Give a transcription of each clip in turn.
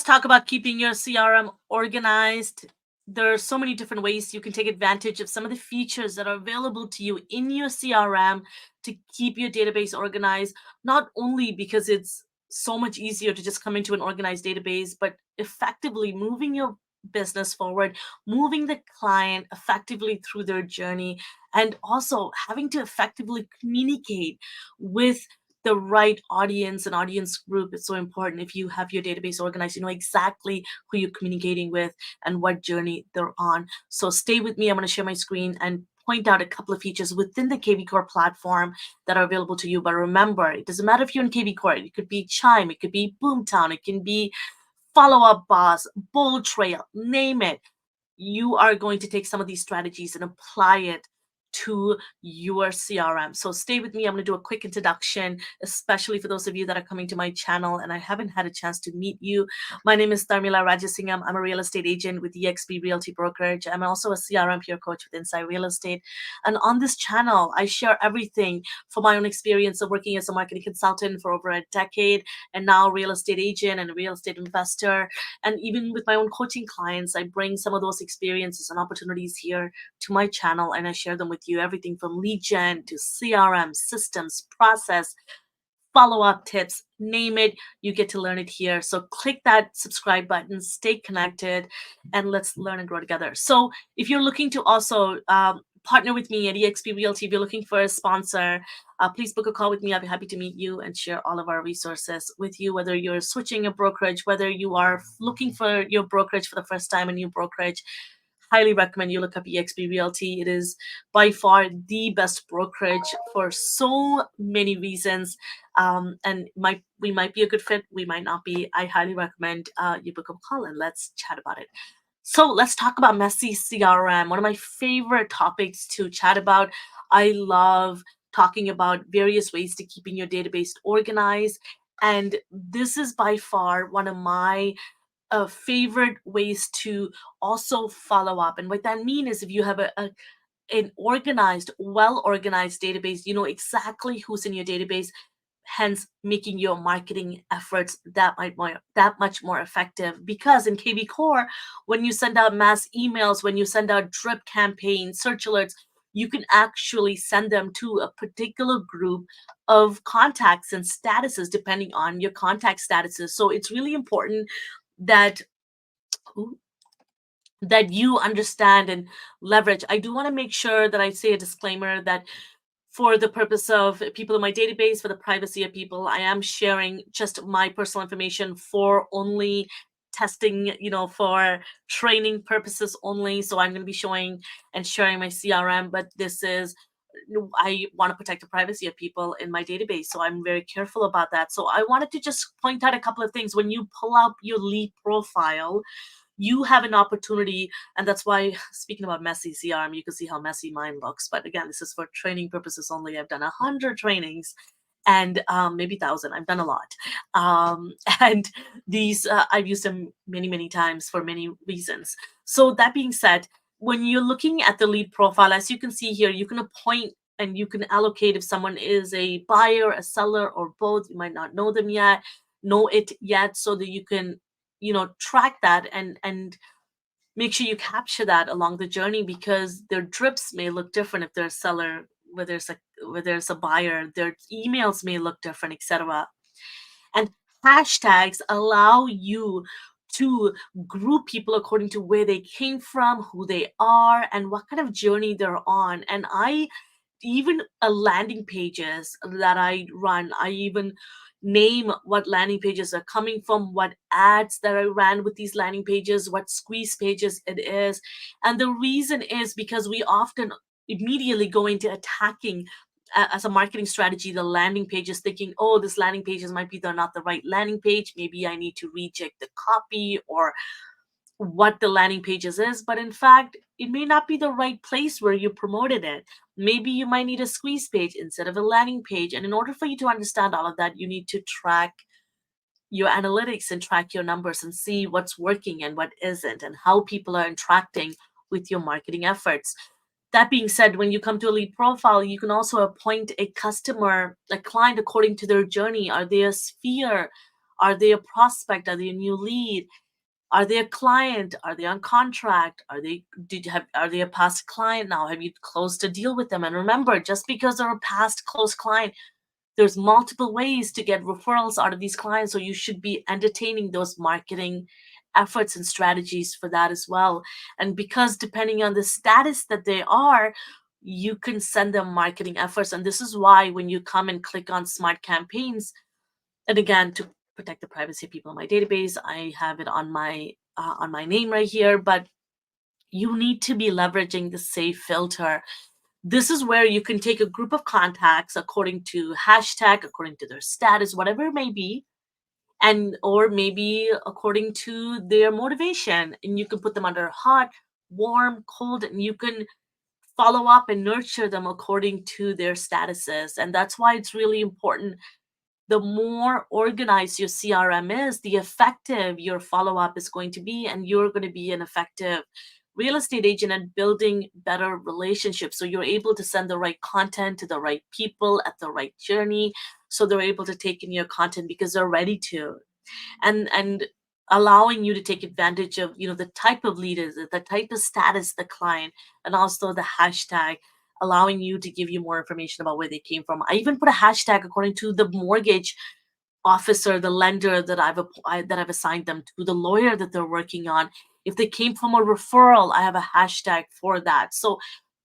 talk about keeping your CRM organized. There are so many different ways you can take advantage of some of the features that are available to you in your CRM to keep your database organized, not only because it's so much easier to just come into an organized database, but effectively moving your business forward, moving the client effectively through their journey, and also having to effectively communicate with the right audience and audience group is so important. If you have your database organized, you know exactly who you're communicating with and what journey they're on. So stay with me. I'm going to share my screen and point out a couple of features within the kvCORE platform that are available to you. But remember, it doesn't matter if you're in kvCORE. It could be Chime, it could be Boomtown, it can be Follow Up Boss, BoldTrail, name it. You are going to take some of these strategies and apply it to your CRM. So stay with me. I'm going to do a quick introduction, especially for those of you that are coming to my channel and I haven't had a chance to meet you. My name is Tharmila Rajasingam. I'm a real estate agent with eXp Realty Brokerage. I'm also a CRM peer coach with Inside Real Estate. And on this channel, I share everything from my own experience of working as a marketing consultant for over a decade and now real estate agent and a real estate investor. And even with my own coaching clients, I bring some of those experiences and opportunities here to my channel and I share them with you. Everything from lead gen to CRM, systems, process, follow-up tips, name it, you get to learn it here. So click that subscribe button, stay connected, and let's learn and grow together. So if you're looking to also partner with me at eXp Realty, if you're looking for a sponsor, please book a call with me. I'll be happy to meet you and share all of our resources with you, whether you're switching a brokerage, whether you are looking for your brokerage for the first time, a new brokerage. Highly recommend you look up eXp Realty. It is by far the best brokerage for so many reasons. And we might be a good fit, we might not be. I highly recommend you book a call and let's chat about it. So let's talk about messy CRM, one of my favorite topics to chat about. I love talking about various ways to keeping your database organized. And this is by far one of my favorite ways to also follow up. And what that means is if you have an organized, well organized database, you know exactly who's in your database, hence making your marketing efforts that much more effective. Because in kvCORE, when you send out mass emails, when you send out drip campaigns, search alerts, you can actually send them to a particular group of contacts and statuses depending on your contact statuses. So it's really important that that you understand and leverage. I do want to make sure that I say a disclaimer that for the purpose of people in my database, for the privacy of people, I am sharing just my personal information for only testing, you know, for training purposes only. So I'm going to be showing and sharing my CRM, but this is, I want to protect the privacy of people in my database. So I'm very careful about that. So I wanted to just point out a couple of things. When you pull up your lead profile, you have an opportunity, and that's why, speaking about messy CRM, you can see how messy mine looks. But again, this is for training purposes only. I've done 100 trainings and maybe 1,000. I've done a lot. And these, I've used them many, many times for many reasons. So that being said, when you're looking at the lead profile, as you can see here, you can appoint and you can allocate if someone is a buyer, a seller, or both. You might not know them yet, so that you can, you know, track that and make sure you capture that along the journey, because their drips may look different if they're a seller, whether there's a buyer, their emails may look different, etc. And hashtags allow you to group people according to where they came from, who they are, and what kind of journey they're on. And I even landing pages that I run, I even name what landing pages are coming from, what ads that I ran with these landing pages, what squeeze pages it is. And the reason is because we often immediately go into attacking as a marketing strategy the landing pages, thinking, oh, this landing pages might be not the right landing page, maybe I need to reject the copy or what the landing pages is. But in fact, it may not be the right place where you promoted it. Maybe you might need a squeeze page instead of a landing page. And in order for you to understand all of that, you need to track your analytics and track your numbers and see what's working and what isn't, and how people are interacting with your marketing efforts. That being said, when you come to a lead profile, you can also appoint a customer, a client, according to their journey. Are they a sphere? Are they a prospect? Are they a new lead? Are they a client? Are they on contract? Are they a past client now? Have you closed a deal with them? And remember, just because they're a past close client, there's multiple ways to get referrals out of these clients. So you should be entertaining those marketing efforts and strategies for that as well. And because depending on the status that they are, you can send them marketing efforts. And this is why when you come and click on smart campaigns, and again, to protect the privacy of people in my database, I have it on my name right here, but you need to be leveraging the save filter. This is where you can take a group of contacts according to hashtag, according to their status, whatever it may be, and or maybe according to their motivation, and you can put them under hot, warm, cold, and you can follow up and nurture them according to their statuses. And that's why it's really important. The more organized your CRM is, the effective your follow up is going to be, and you're going to be an effective real estate agent at building better relationships. So you're able to send the right content to the right people at the right journey. So they're able to take in your content because they're ready to. And allowing you to take advantage of the type of leaders, the type of status the client, and also the hashtag, allowing you to give you more information about where they came from. I even put a hashtag according to the mortgage officer, the lender that I've assigned them to, the lawyer that they're working on. If they came from a referral, I have a hashtag for that. So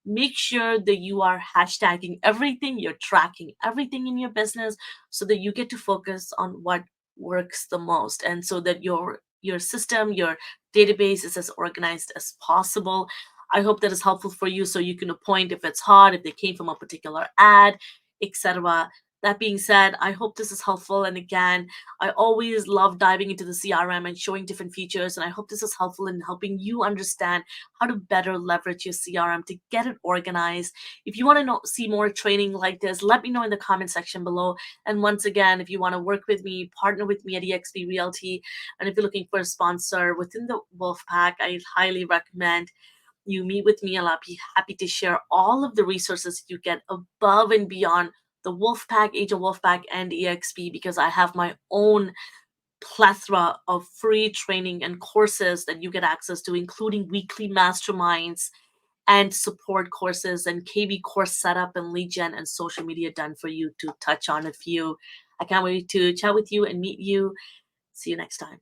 make sure that you are hashtagging everything, you're tracking everything in your business so that you get to focus on what works the most, and so that your system, your database is as organized as possible. I hope that is helpful for you so you can appoint if it's hot, if they came from a particular ad, etc. That being said, I hope this is helpful. And again, I always love diving into the CRM and showing different features. And I hope this is helpful in helping you understand how to better leverage your CRM to get it organized. If you want to see more training like this, let me know in the comment section below. And once again, if you want to work with me, partner with me at eXp Realty, and if you're looking for a sponsor within the Wolfpack, I highly recommend you meet with me, and I'll be happy to share all of the resources you get above and beyond the Wolfpack, Age of Wolfpack, and EXP, because I have my own plethora of free training and courses that you get access to, including weekly masterminds and support courses and kvCORE setup and lead gen and social media done for you, to touch on a few. I can't wait to chat with you and meet you. See you next time.